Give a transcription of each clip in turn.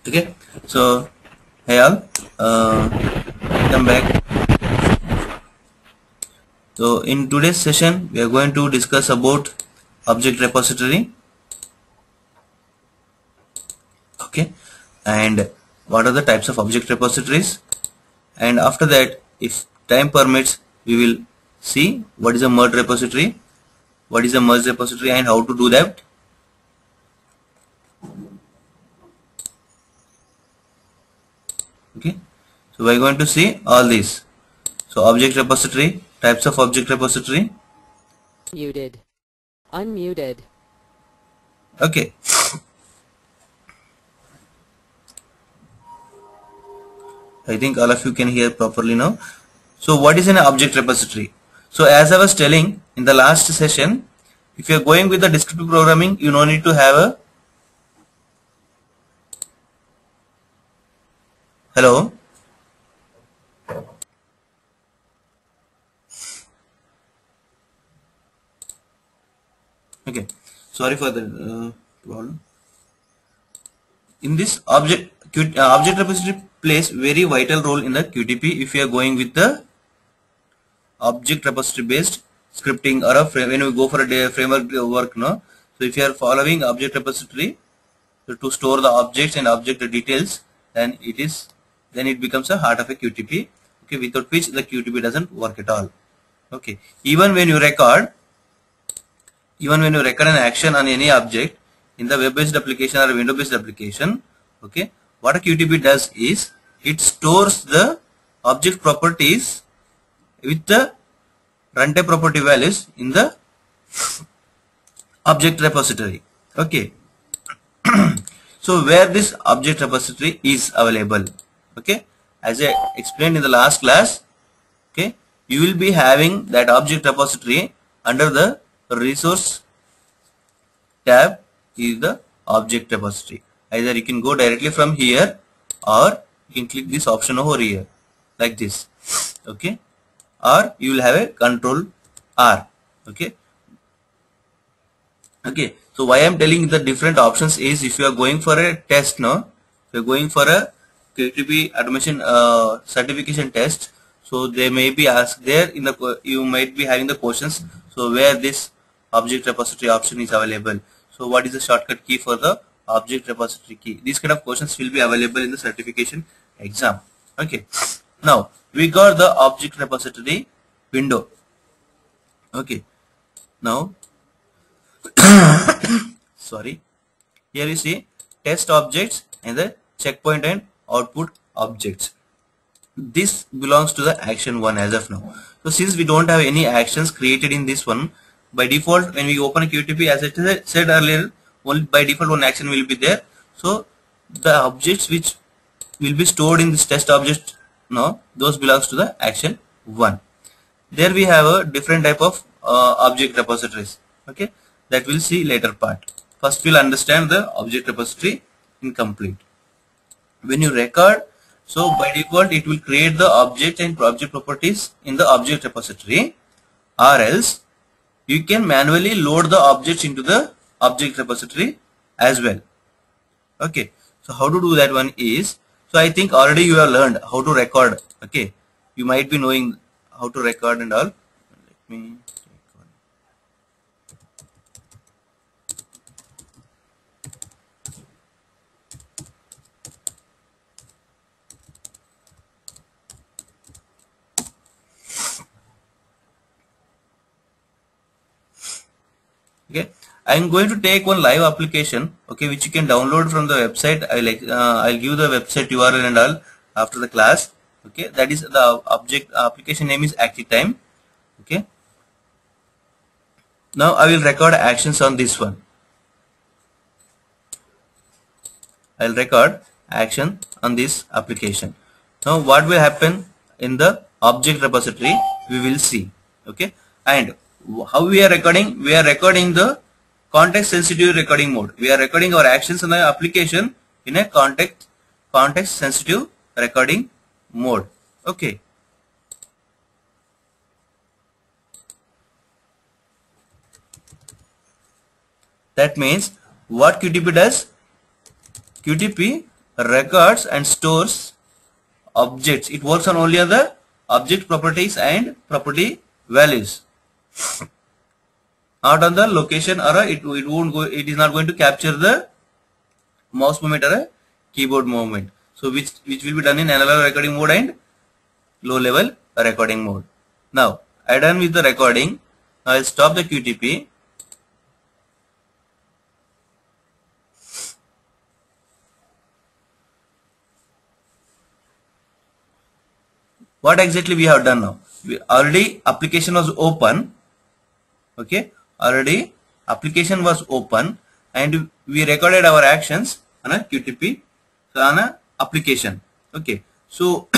Okay, so hey all, welcome back. So in today's session, we are going to discuss about object repository. Okay, and what are the types of object repositories? And after that, if time permits, we will see what is a merge repository, what is a merge repository, and how to do that. Okay, so we are going to see all these. So object repository, types of object repository. Muted. Unmuted. Okay. I think all of you can hear properly now. So what is an object repository? So as I was telling in the last session, if you are going with the descriptive programming, you no need to have a hello. Okay, sorry for the problem. In this object repository plays very vital role in the QTP if you are going with the object repository based scripting or when we go for a framework work, no. So if you are following object repository to store the objects and object details, then it becomes a heart of a QTP. Okay, without which the QTP doesn't work at all. Okay, even when you record an action on any object in the web-based application or window-based application, okay, what a QTP does is it stores the object properties with the runtime property values in the object repository. Okay. So where this object repository is available, okay, as I explained in the last class, okay, you will be having that object repository under the resource tab is the object repository. Either you can go directly from here or you can click this option over here like this, okay, or you will have a control R. Okay. Okay, so why I am telling the different options is if you are going for a test, no, if you are going for a QTP automation certification test, so they may be asked there in the you might be having the questions. So where this object repository option is available. So what is the shortcut key for the object repository key? These kind of questions will be available in the certification exam. Okay, now we got the object repository window. Okay, now sorry, here you see test objects and the checkpoint and output objects. This belongs to the action 1 as of now. So since we don't have any actions created in this one, by default when we open a QTP, as I said earlier, only by default one action will be there. So the objects which will be stored in this test object, no, those belongs to the action 1. There we have a different type of object repositories. Okay, that we'll see later part. First we'll understand the object repository incomplete. When you record, so by default it will create the object and object properties in the object repository, or else you can manually load the objects into the object repository as well. Okay, so how to do that one is, so I think already you have learned how to record. Okay, you might be knowing how to record and all. Let me take one. Okay, I am going to take one live application, okay, which you can download from the website. I'll give the website URL and all after the class. Okay, that is the object application name is ActiveTime. Okay, now I will record actions on this one. I'll record action on this application. Now what will happen in the object repository we will see. Okay, and how we are recording? We are recording the context sensitive recording mode. We are recording our actions in the application in a context sensitive recording mode. Okay. That means what QTP does? QTP records and stores objects. It works on only on the object properties and property values, not on the location, or it won't go. It is not going to capture the mouse movement or a keyboard movement. So which will be done in analog recording mode and low level recording mode. Now I done with the recording. Now I'll stop the QTP. What exactly we have done now? Already application was open. Okay, already application was open and we recorded our actions on a QTP, so on a application. Okay, so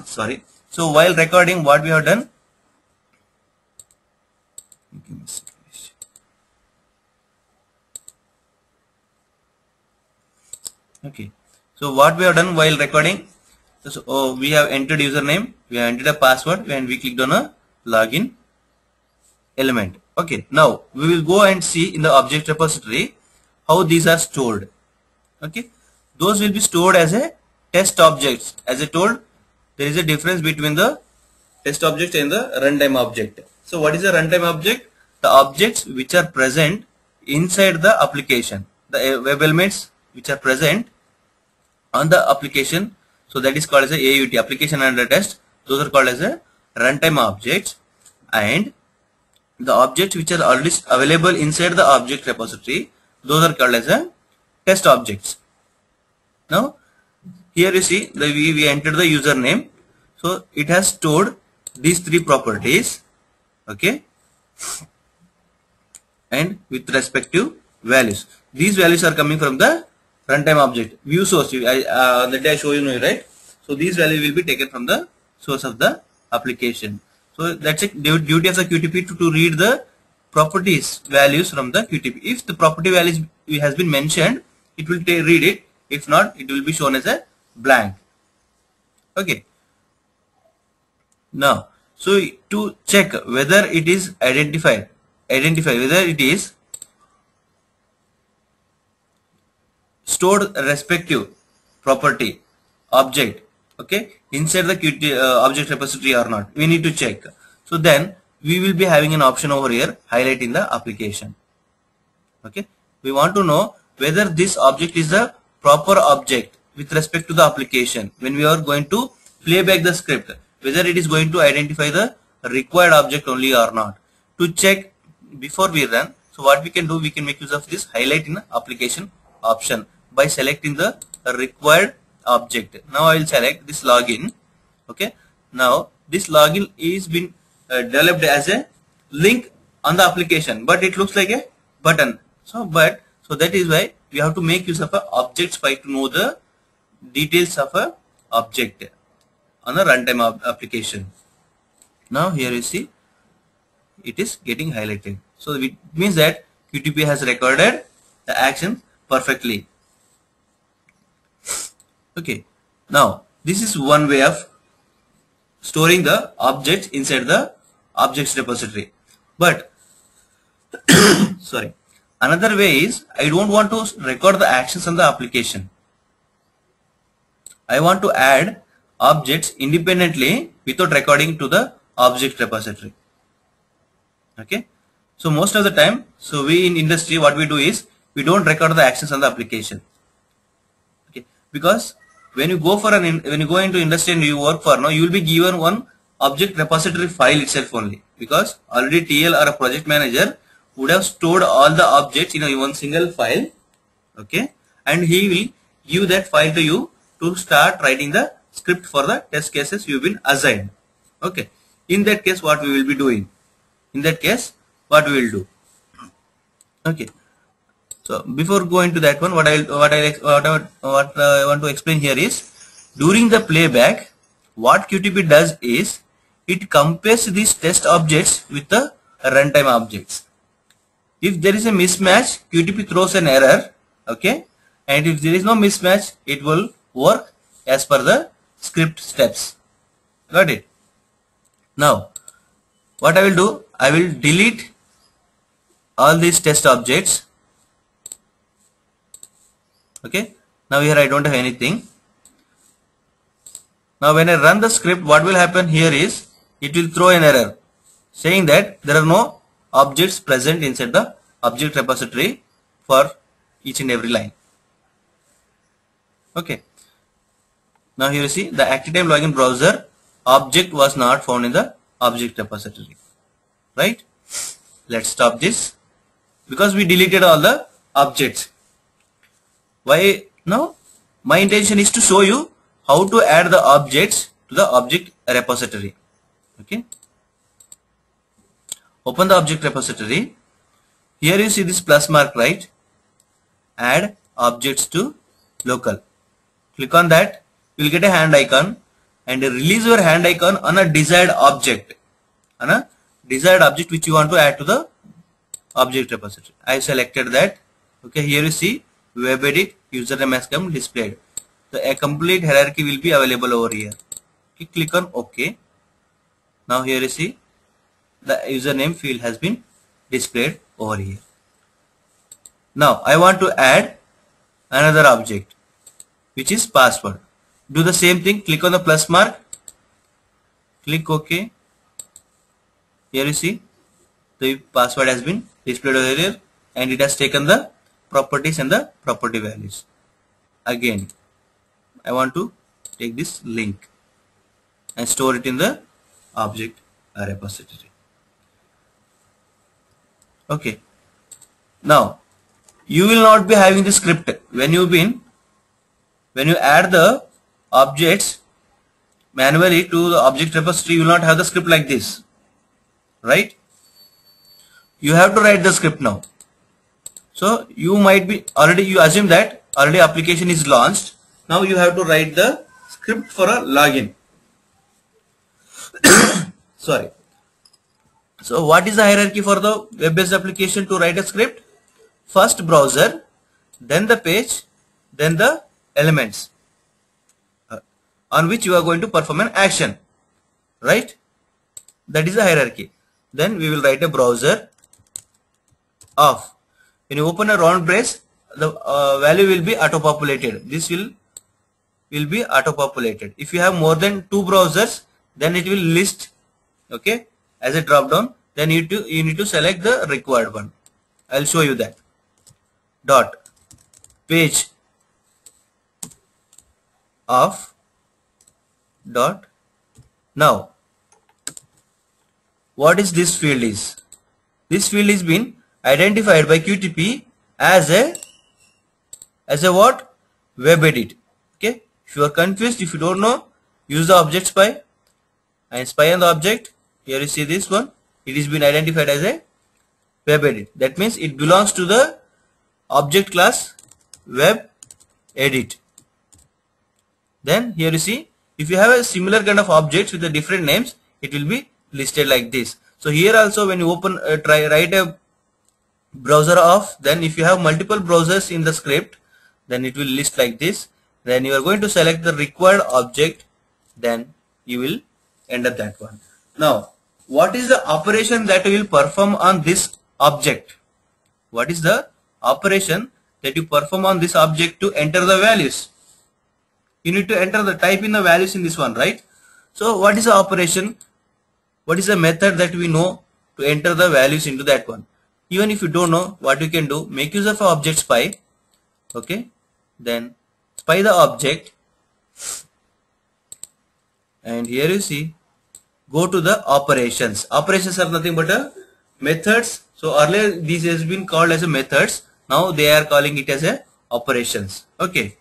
sorry. So while recording, what we have done? Okay, so what we have done while recording? So we have entered username, we have entered a password, and we clicked on a login element. Okay, now we will go and see in the object repository how these are stored. Okay, those will be stored as a test objects. As I told, there is a difference between the test object and the runtime object. So what is a runtime object? The objects which are present inside the application, the web elements which are present on the application. So that is called as a AUT, application under test. Those are called as a runtime objects, and the objects which are already available inside the object repository, those are called as a test objects. Now here you see that we entered the username, so it has stored these three properties. Okay, and with respective values, these values are coming from the runtime object. View source, that day I show you, right? So these values will be taken from the source of the application. So that's a duty of the QTP to read the properties values from the QTP. If the property values has been mentioned, it will read it. If not, it will be shown as a blank. Okay. Now, so to check whether it is identify whether it is stored respective property object, okay, inside the object repository or not, we need to check. So then we will be having an option over here, highlight in the application. Okay, we want to know whether this object is a proper object with respect to the application. When we are going to play back the script, whether it is going to identify the required object only or not. To check before we run, so what we can do, we can make use of this highlight in the application option by selecting the required object. Now I will select this login. Okay, now this login is been developed as a link on the application, but it looks like a button. So that is why we have to make use of a object spy to know the details of a object on a runtime application. Now here you see it is getting highlighted. So it means that QTP has recorded the action perfectly. Okay, now this is one way of storing the objects inside the objects repository. But sorry, another way is I don't want to record the actions on the application. I want to add objects independently without recording to the object repository. Okay, so most of the time, so we in industry, what we do is we don't record the actions on the application. Okay, because when you go into industry and you work for now, you will be given one object repository file itself only, because already TL or a project manager would have stored all the objects in one single file. Okay, and he will give that file to you to start writing the script for the test cases you've been assigned. Okay, in that case, what we will be doing? In that case, what we will do? Okay, so before going to that one, what I want to explain here is, during the playback, what QTP does is it compares these test objects with the runtime objects. If there is a mismatch, QTP throws an error. Okay, and if there is no mismatch, it will work as per the script steps. Got it? Now what I will do, I will delete all these test objects. Okay, Now here I don't have anything. Now when I run the script, what will happen here is it will throw an error saying that there are no objects present inside the object repository for each and every line. Okay. Now here you see the ActiveTime login browser object was not found in the object repository. Right? Let's stop this because we deleted all the objects. Why? Now my intention is to show you how to add the objects to the object repository. Okay. Open the object repository. Here you see this plus mark, right? Add objects to local. Click on that. You will get a hand icon and release your hand icon on a desired object. On a desired object which you want to add to the object repository. I selected that. Okay. Here you see web edit username has come displayed. So a complete hierarchy will be available over here. Okay, click on OK. Now here you see the username field has been displayed over here. Now I want to add another object which is password. Do the same thing. Click on the plus mark. Click OK. Here you see the password has been displayed over here and it has taken the properties and the property values. Again I want to take this link and store it in the object repository. Okay. Now you will not be having the script when you add the objects manually to the object repository. You will not have the script like this, right? You have to write the script now. So you might be already, you assume that already application is launched. Now you have to write the script for a login. Sorry. So what is the hierarchy for the web-based application to write a script? First browser, then the page, then the elements on which you are going to perform an action, right? That is the hierarchy. Then we will write a browser of. When you open a round brace, the value will be auto-populated. This will be auto-populated. If you have more than 2 browsers, then it will list, okay, as a drop down. Then you need to select the required one. I'll show you that. Dot page of dot. Now what is this field is? This field is been identified by QTP as a what? Web edit. Okay. If you are confused, if you don't know, use the object spy and spy on the object. Here you see this one. It is been identified as a web edit. That means it belongs to the object class web edit. Then here you see, if you have a similar kind of objects with the different names, it will be listed like this. So here also when you open write a browser of, then if you have multiple browsers in the script, then it will list like this. Then you are going to select the required object, then you will enter that one. Now what is the operation that you will perform on this object? What is the operation that you perform on this object to enter the values? You need to enter the type in the values in this one, right? So what is the operation? What is the method that we know to enter the values into that one? Even if you don't know, what you can do, make use of object spy. Okay, then spy the object, and here you see, go to the operations. Operations are nothing but methods. So earlier this has been called as a methods. Now they are calling it as a operations. Okay.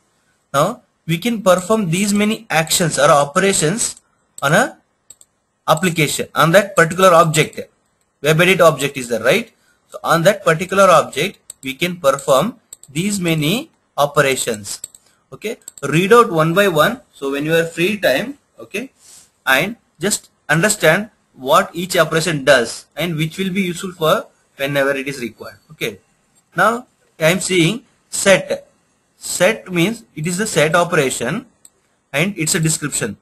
Now we can perform these many actions or operations on a application, on that particular object. Web edit object is there, right? So on that particular object we can perform these many operations. Okay, read out one by one. So when you are free time, okay, and just understand what each operation does and which will be useful for whenever it is required. Okay, now I am seeing set. Set means it is the set operation and it's a description.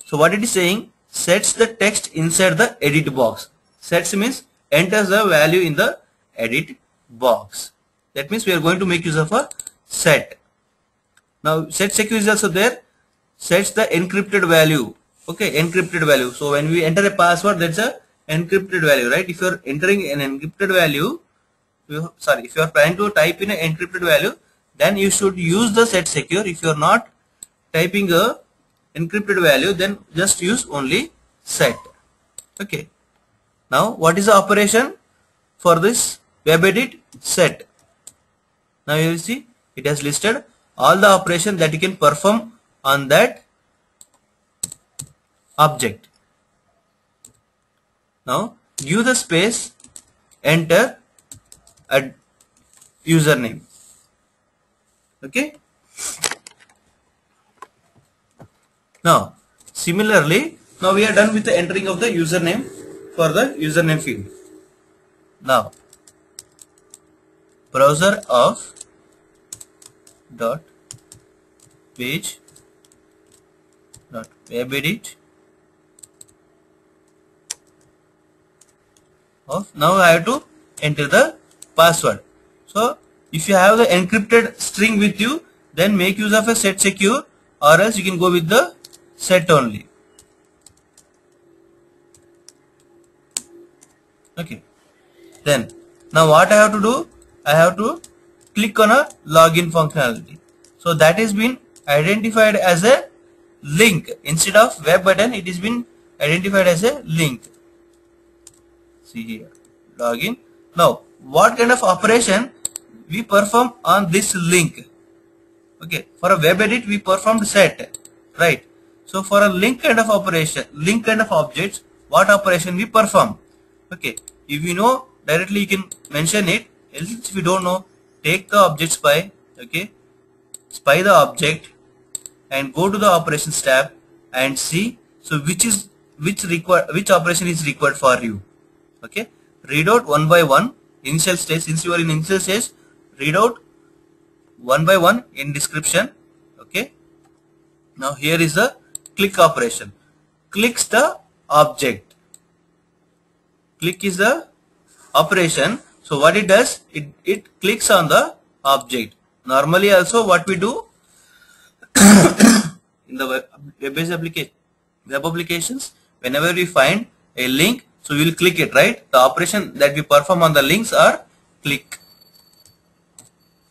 So what it is saying, sets the text inside the edit box. Sets means enters the value in the edit box. That means we are going to make use of a set. Now set secure is also there, sets the encrypted value. Okay, encrypted value. So when we enter a password, that's a encrypted value, right? If you are entering an encrypted value, if you are trying to type in an encrypted value, then you should use the set secure. If you are not typing a encrypted value, then just use only set. Okay. Now what is the operation for this web edit? Set. Now you will see it has listed all the operations that you can perform on that object. Now give the space, enter a username. Okay. Now similarly, now we are done with the entering of the username for the username field. Now browser of dot page dot web edit of, now I have to enter the password. So if you have the encrypted string with you, then make use of a set secure, or else you can go with the set only. Okay. Then now what I have to do, I have to click on a login functionality. So that has been identified as a link instead of web button. It has been identified as a link. See here, login. Now what kind of operation we perform on this link? Okay, for a web edit we performed set, right? So for a link kind of operation, link kind of objects, what operation we perform? Okay, if you know directly you can mention it, else if you don't know, take the object spy. Okay, spy the object and go to the operations tab and see so which operation is required for you. Okay, read out one by one. Initial stage, since you are in initial stage, read out one by one in description. Okay, now here is the click operation. Clicks the object. Click is the operation. So what it does, it clicks on the object. Normally also what we do in the web-based web applications, whenever we find a link, so we will click it, right? The operation that we perform on the links are click.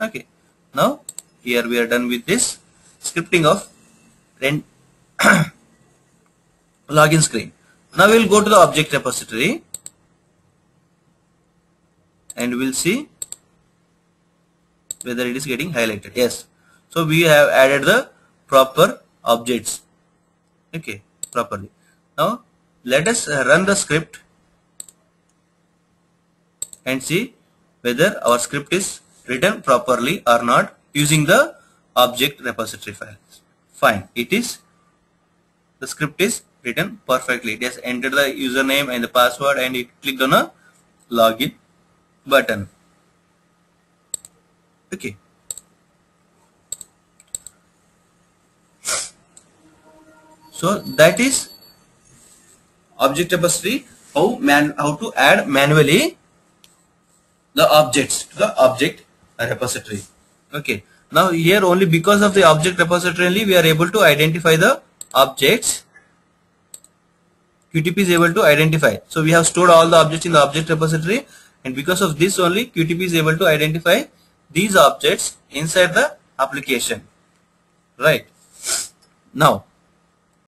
Okay. Now here we are done with this scripting of login screen. Now we will go to the object repository and we will see whether it is getting highlighted. Yes. So we have added the proper objects. Okay, properly. Now let us run the script and see whether our script is written properly or not using the object repository files. Fine, it is. The script is written perfectly. It has entered the username and the password and it clicked on a login button. Okay. So that is object repository, how to add manually the objects to the object repository. Okay. Now here only because of the object repository only we are able to identify the objects. QTP is able to identify. So we have stored all the objects in the object repository, and because of this only QTP is able to identify these objects inside the application. Right. Now